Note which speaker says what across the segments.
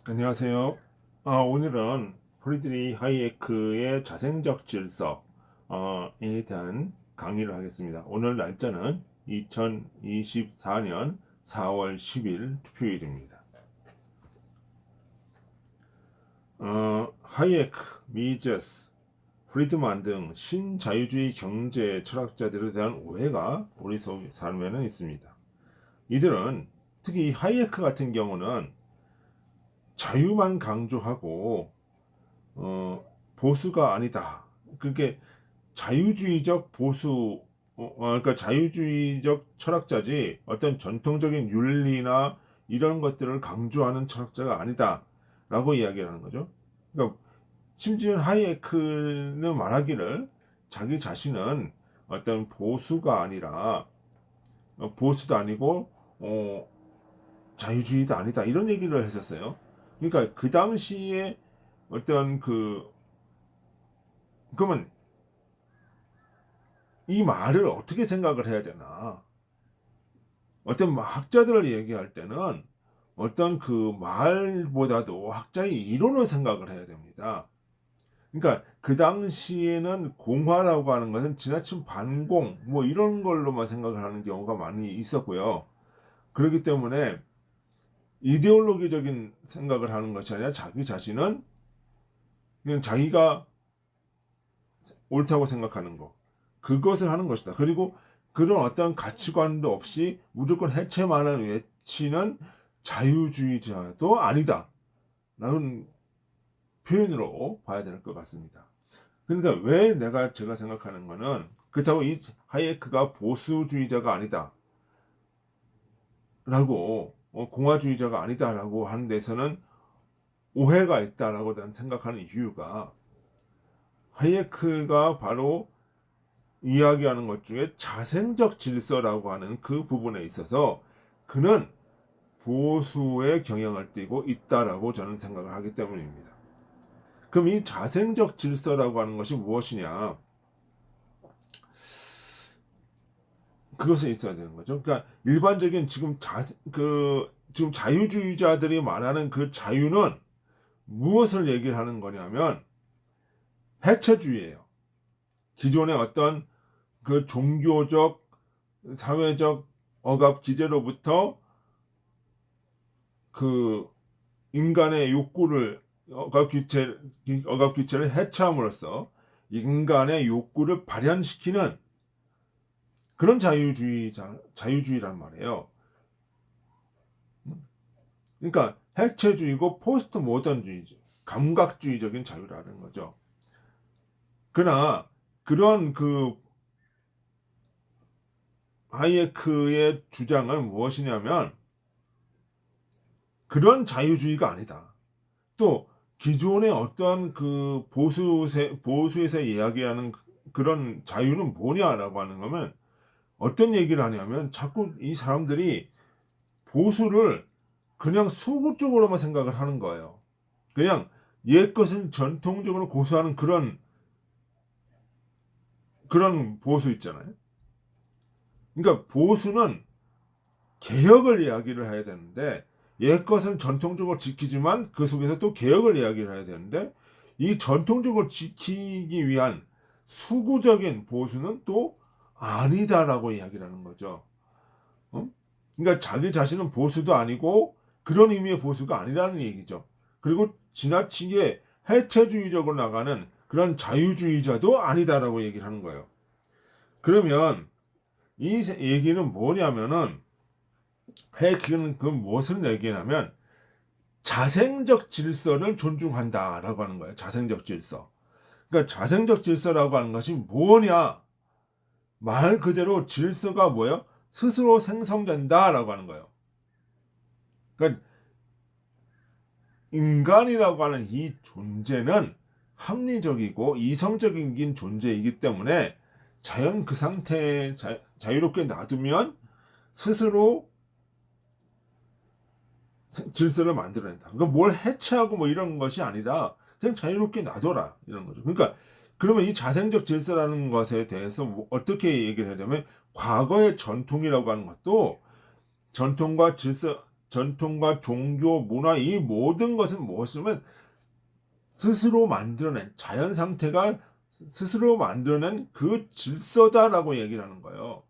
Speaker 1: 안녕하세요. 오늘은 프리드리 하이에크의 자생적 질서에 대한 강의를 하겠습니다. 오늘 날짜는 2024년 4월 10일 투표일입니다. 하이에크, 미제스, 프리드만 등 신자유주의 경제 철학자들에 대한 오해가 우리 삶에는 있습니다. 이들은 특히 하이에크 같은 경우는 자유만 강조하고 보수가 아니다. 그게 자유주의적 보수, 그러니까 자유주의적 철학자지 어떤 전통적인 윤리나 이런 것들을 강조하는 철학자가 아니다라고 이야기하는 거죠. 그러니까 심지어 하이에크는 말하기를 자기 자신은 어떤 보수가 아니라 보수도 아니고 자유주의도 아니다 이런 얘기를 했었어요. 그러니까 그 당시에 어떤 그러면 이 말을 어떻게 생각을 해야 되나? 어떤 학자들을 얘기할 때는 어떤 그 말보다도 학자의 이론을 생각을 해야 됩니다. 그러니까 그 당시에는 공화라고 하는 것은 지나친 반공 뭐 이런 걸로만 생각을 하는 경우가 많이 있었고요. 그렇기 때문에 이데올로기적인 생각을 하는 것이 아니라 자기 자신은 그냥 자기가 옳다고 생각하는 거 그것을 하는 것이다. 그리고 그런 어떤 가치관도 없이 무조건 해체만을 외치는 자유주의자도 아니다. 라는 표현으로 봐야 될 것 같습니다. 그러니까 왜 제가 생각하는 거는 그렇다고 이 하이에크가 보수주의자가 아니다. 라고 공화주의자가 아니다라고 하는 데서는 오해가 있다라고 난 생각하는 이유가 하이에크가 바로 이야기하는 것 중에 자생적 질서라고 하는 그 부분에 있어서 그는 보수의 경향을 띠고 있다라고 저는 생각을 하기 때문입니다. 그럼 이 자생적 질서라고 하는 것이 무엇이냐? 그것은 있어야 되는 거죠. 그러니까 일반적인 지금 자유주의자들이 말하는 그 자유는 무엇을 얘기를 하는 거냐면 해체주의예요. 기존의 어떤 그 종교적, 사회적 억압 기제로부터 그 인간의 욕구를 억압 규체를 해체함으로써 인간의 욕구를 발현시키는 그런 자유주의란 말이에요. 그러니까 해체주의고 포스트 모던주의죠. 감각주의적인 자유라는 거죠. 그러나 그런 그 하이에크의 주장은 무엇이냐면 그런 자유주의가 아니다. 또 기존의 어떤 그 보수에서 이야기하는 그런 자유는 뭐냐라고 하는 거면 어떤 얘기를 하냐면 자꾸 이 사람들이 보수를 그냥 수구적으로만 생각을 하는 거예요. 그냥 옛 것은 전통적으로 고수하는 그런 보수 있잖아요. 그러니까 보수는 개혁을 이야기를 해야 되는데 옛 것은 전통적으로 지키지만 그 속에서 또 개혁을 이야기를 해야 되는데 이 전통적으로 지키기 위한 수구적인 보수는 또 아니다라고 이야기를 하는 거죠. 어? 그러니까 자기 자신은 보수도 아니고 그런 의미의 보수가 아니라는 얘기죠. 그리고 지나치게 해체주의적으로 나가는 그런 자유주의자도 아니다라고 얘기를 하는 거예요. 그러면 이 얘기는 뭐냐면은 해기는 그 무엇을 얘기하냐면 자생적 질서를 존중한다라고 하는 거예요. 자생적 질서. 그러니까 자생적 질서라고 하는 것이 뭐냐? 말 그대로 질서가 뭐예요? 스스로 생성된다라고 하는 거예요. 그러니까 인간이라고 하는 이 존재는 합리적이고 이성적인 존재이기 때문에 자연 그 상태에 자유롭게 놔두면 스스로 질서를 만들어낸다. 그러니까 뭘 해체하고 뭐 이런 것이 아니라 그냥 자유롭게 놔둬라 이런 거죠. 그러니까 그러면 이 자생적 질서라는 것에 대해서 뭐 어떻게 얘기를 하냐면 과거의 전통이라고 하는 것도 전통과 질서 전통과 종교, 문화 이 모든 것은 무엇이냐면 스스로 만들어낸 자연 상태가 스스로 만들어낸 그 질서다라고 얘기를 하는 거예요.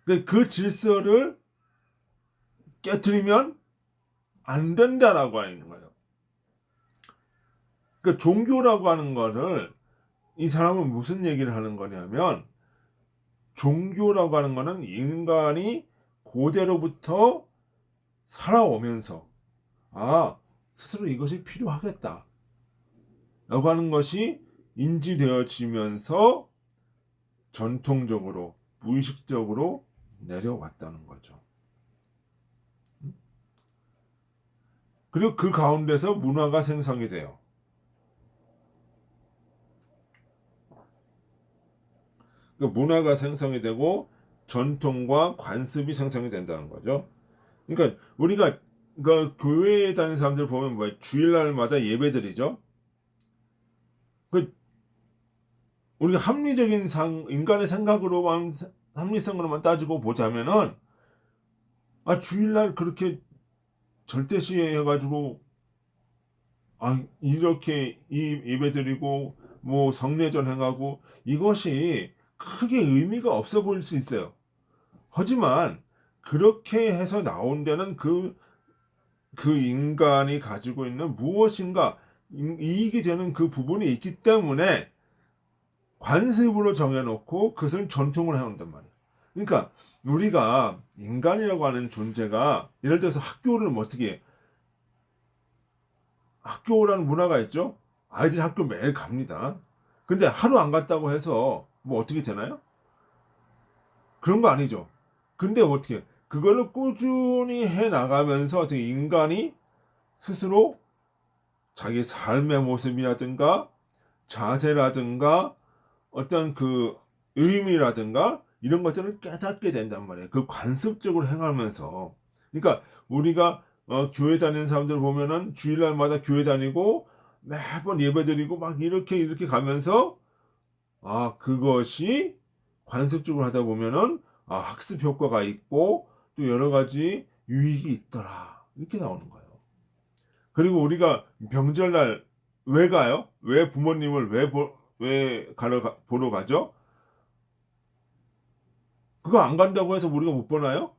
Speaker 1: 그 질서를 깨트리면 안 된다라고 하는 거예요. 그 종교라고 하는 거를 이 사람은 무슨 얘기를 하는 거냐면 종교라고 하는 거는 인간이 고대로부터 살아오면서 스스로 이것이 필요하겠다 라고 하는 것이 인지되어지면서 전통적으로 무의식적으로 내려왔다는 거죠. 그리고 그 가운데서 문화가 생성이 돼요. 문화가 생성이 되고 전통과 관습이 생성이 된다는 거죠. 그러니까 우리가 교회에 다니는 사람들 보면 주일날마다 예배드리죠. 우리가 합리적인 인간의 생각으로만 합리성으로만 따지고 보자면은 주일날 그렇게 절대시 해가지고 이렇게 예배드리고 뭐 성례전 행하고 이것이 크게 의미가 없어 보일 수 있어요. 하지만 그렇게 해서 나온 데는 그 인간이 가지고 있는 무엇인가 이익이 되는 그 부분이 있기 때문에 관습으로 정해놓고 그것을 전통으로 해온단 말이에요. 그러니까 우리가 인간이라고 하는 존재가 예를 들어서 학교를 어떻게 학교라는 문화가 있죠. 아이들이 학교 매일 갑니다. 근데 하루 안 갔다고 해서 뭐 어떻게 되나요? 그런 거 아니죠. 근데 어떻게 그거를 꾸준히 해 나가면서 어떻게 인간이 스스로 자기 삶의 모습이라든가 자세라든가 어떤 그 의미라든가 이런 것들을 깨닫게 된단 말이에요. 그 관습적으로 행하면서. 그러니까 우리가 교회 다니는 사람들 보면은 주일날마다 교회 다니고 매번 예배드리고 막 이렇게 가면서 그것이 관습적으로 하다 보면은 학습 효과가 있고 또 여러 가지 유익이 있더라. 이렇게 나오는 거예요. 그리고 우리가 명절날 왜 가요? 왜 부모님을 왜 보러 가죠? 그거 안 간다고 해서 우리가 못 보나요?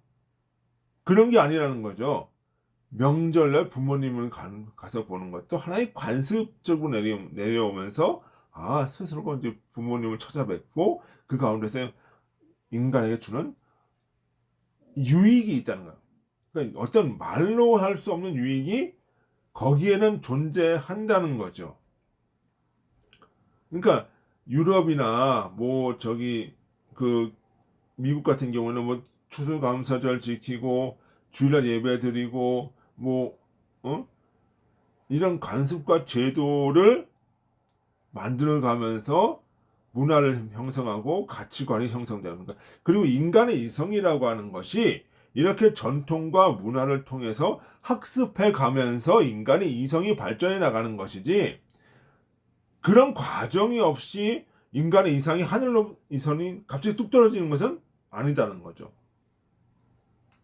Speaker 1: 그런 게 아니라는 거죠. 명절날 부모님을 가서 보는 것도 하나의 관습적으로 내려오면서 스스로가 이제 부모님을 찾아뵙고 그 가운데서 인간에게 주는 유익이 있다는 거예요. 그러니까 어떤 말로 할 수 없는 유익이 거기에는 존재한다는 거죠. 그러니까 유럽이나 그 미국 같은 경우는 추수감사절 지키고 주일날 예배 드리고 이런 관습과 제도를 만들어 가면서 문화를 형성하고 가치관이 형성되는 거예요. 그리고 인간의 이성이라고 하는 것이 이렇게 전통과 문화를 통해서 학습해 가면서 인간의 이성이 발전해 나가는 것이지 그런 과정이 없이 인간의 이상이 하늘로 이성이 갑자기 뚝 떨어지는 것은 아니다는 거죠.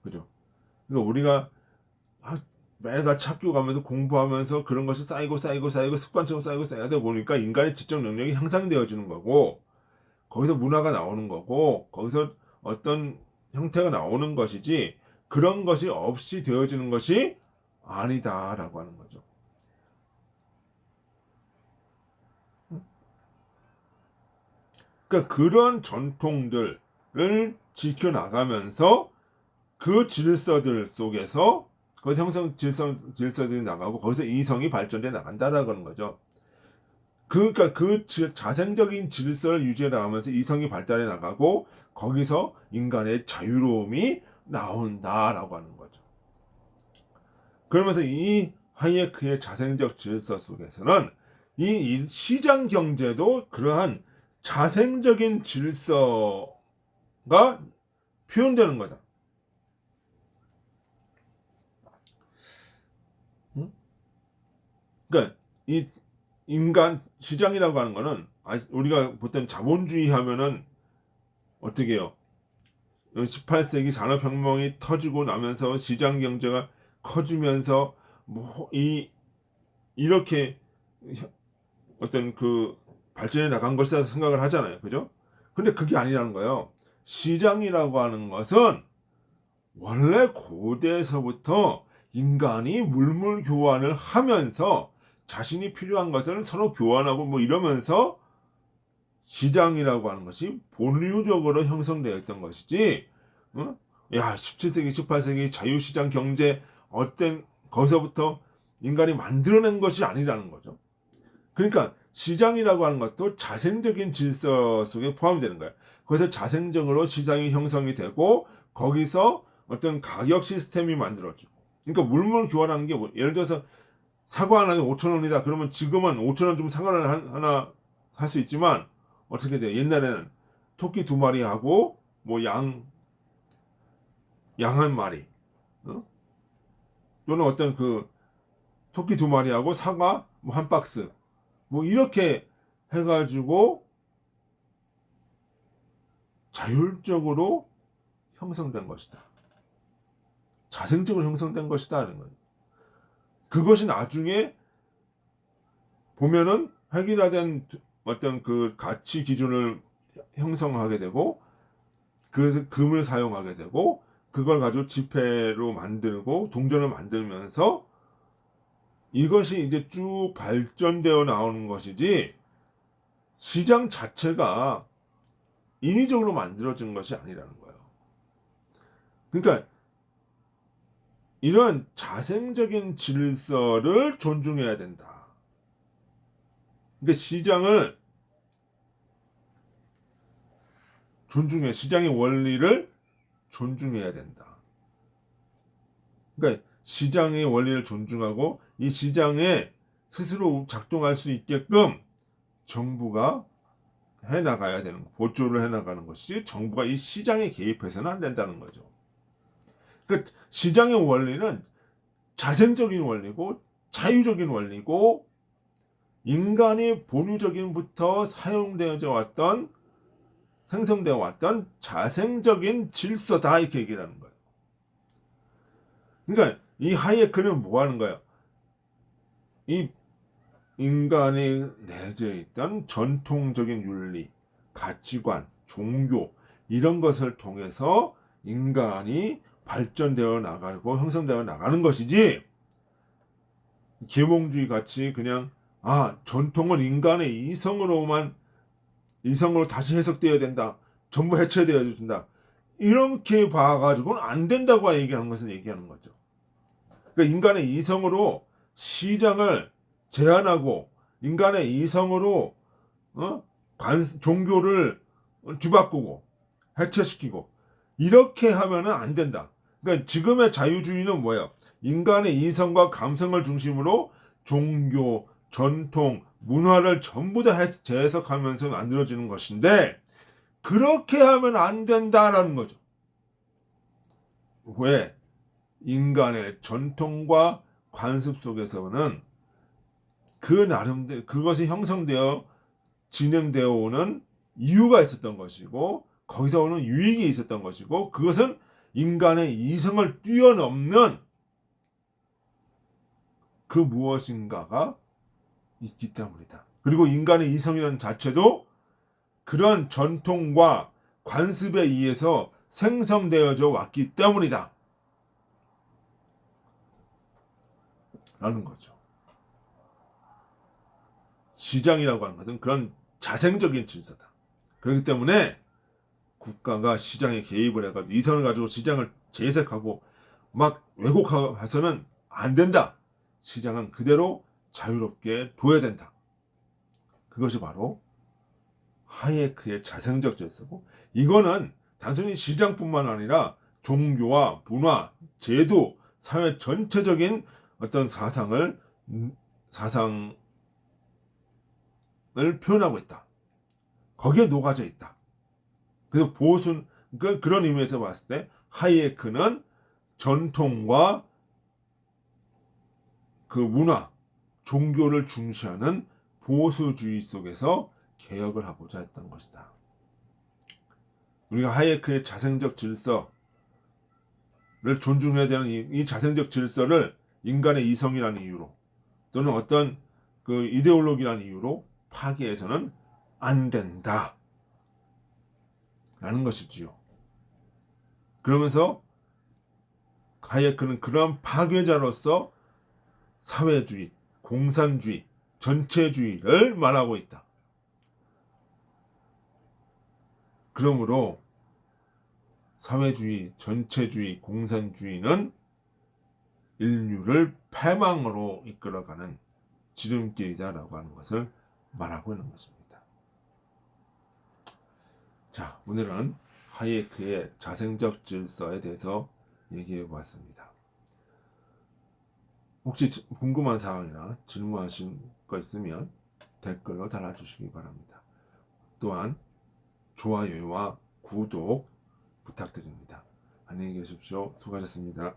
Speaker 1: 그죠? 그러니까 우리가 매일같이 학교 가면서 공부하면서 그런 것이 쌓이고 습관처럼 쌓이다 보니까 인간의 지적 능력이 향상되어지는 거고 거기서 문화가 나오는 거고 거기서 어떤 형태가 나오는 것이지 그런 것이 없이 되어지는 것이 아니다라고 하는 거죠. 그러니까 그런 전통들을 지켜나가면서 그 질서들 속에서 거기서 형성 질서들이 나가고 거기서 이성이 발전돼 나간다라는 거죠. 그러니까 그 자생적인 질서를 유지해 나가면서 이성이 발달해 나가고 거기서 인간의 자유로움이 나온다라고 하는 거죠. 그러면서 이 하이에크의 자생적 질서 속에서는 이 시장 경제도 그러한 자생적인 질서가 표현되는 거다. 그러니까 이 인간 시장이라고 하는 거는 우리가 보통 자본주의 하면은 어떻게 해요? 18세기 산업혁명이 터지고 나면서 시장 경제가 커지면서 이렇게 어떤 그 발전해 나간 것이라 생각을 하잖아요. 그죠? 근데 그게 아니라는 거예요. 시장이라고 하는 것은 원래 고대에서부터 인간이 물물 교환을 하면서 자신이 필요한 것을 서로 교환하고 이러면서 시장이라고 하는 것이 본류적으로 형성되어 있던 것이지, 어? 17세기, 18세기 자유시장 경제 어떤 거기서부터 인간이 만들어낸 것이 아니라는 거죠. 그러니까 시장이라고 하는 것도 자생적인 질서 속에 포함이 되는 거예요. 그래서 자생적으로 시장이 형성이 되고 거기서 어떤 가격 시스템이 만들어지고, 그러니까 물물 교환하는 게 예를 들어서 사과 하나에 5,000원이다. 그러면 지금은 5,000원 주면 사과를 하나 살 수 있지만 어떻게 돼요? 옛날에는 토끼 2마리하고 양 1마리, 또는 어떤 그 토끼 2마리하고 사과 한 박스 이렇게 해가지고 자율적으로 형성된 것이다. 자생적으로 형성된 것이다 하는 거예요. 그것이 나중에 보면은 획일화된 어떤 그 가치 기준을 형성하게 되고 그 금을 사용하게 되고 그걸 가지고 지폐로 만들고 동전을 만들면서 이것이 이제 쭉 발전되어 나오는 것이지, 시장 자체가 인위적으로 만들어진 것이 아니라는 거예요. 그러니까 이런 자생적인 질서를 존중해야 된다. 그러니까 시장을 시장의 원리를 존중해야 된다. 그러니까 시장의 원리를 존중하고 이 시장에 스스로 작동할 수 있게끔 정부가 해나가야 되는 거, 보조를 해나가는 것이지 정부가 이 시장에 개입해서는 안 된다는 거죠. 그러니까 시장의 원리는 자생적인 원리고 자유적인 원리고 인간의 본유적인부터 사용되어져 왔던 생성되어 왔던 자생적인 질서다 이렇게 얘기를 하는 거예요. 그러니까 이 하이에크는 뭐 하는 거예요? 이 인간에 내재해 있던 전통적인 윤리, 가치관, 종교 이런 것을 통해서 인간이 발전되어 나가고 형성되어 나가는 것이지, 계몽주의 같이 그냥 전통은 인간의 이성으로 다시 해석되어야 된다, 전부 해체되어야 된다, 이렇게 봐가지고는 안 된다고 얘기하는 것은 얘기하는 거죠. 그러니까 인간의 이성으로 시장을 제한하고 인간의 이성으로 종교를 뒤바꾸고 해체시키고 이렇게 하면은 안 된다. 그러니까 지금의 자유주의는 뭐예요? 인간의 이성과 감성을 중심으로 종교, 전통, 문화를 전부 다 재해석하면서 만들어지는 것인데, 그렇게 하면 안 된다라는 거죠. 왜? 인간의 전통과 관습 속에서는 그 나름대로 그것이 형성되어 진행되어 오는 이유가 있었던 것이고 거기서 오는 유익이 있었던 것이고 그것은 인간의 이성을 뛰어넘는 그 무엇인가가 있기 때문이다. 그리고 인간의 이성이라는 자체도 그런 전통과 관습에 의해서 생성되어져 왔기 때문이다 라는 거죠. 시장이라고 하는 것은 그런 자생적인 질서다. 그렇기 때문에 국가가 시장에 개입을 해가지고 이성을 가지고 시장을 재해석하고 왜곡해서는 안 된다. 시장은 그대로 자유롭게 둬야 된다. 그것이 바로 하이에크의 자생적 질서고, 이거는 단순히 시장뿐만 아니라 종교와 문화, 제도, 사회 전체적인 어떤 사상을 표현하고 있다. 거기에 녹아져 있다. 그래서 그런 의미에서 봤을 때 하이에크는 전통과 그 문화, 종교를 중시하는 보수주의 속에서 개혁을 하고자 했던 것이다. 우리가 하이에크의 자생적 질서를 존중해야 되는 이 자생적 질서를 인간의 이성이라는 이유로 또는 어떤 그 이데올로기라는 이유로 파괴해서는 안 된다 라는 것이지요. 그러면서 하이에크는 그러한 파괴자로서 사회주의, 공산주의, 전체주의를 말하고 있다. 그러므로 사회주의, 전체주의, 공산주의는 인류를 패망으로 이끌어가는 지름길이다라고 하는 것을 말하고 있는 것입니다. 자, 오늘은 하이에크의 자생적 질서에 대해서 얘기해 보았습니다. 혹시 궁금한 사항이나 질문하신 거 있으면 댓글로 달아주시기 바랍니다. 또한 좋아요와 구독 부탁드립니다. 안녕히 계십시오. 수고하셨습니다.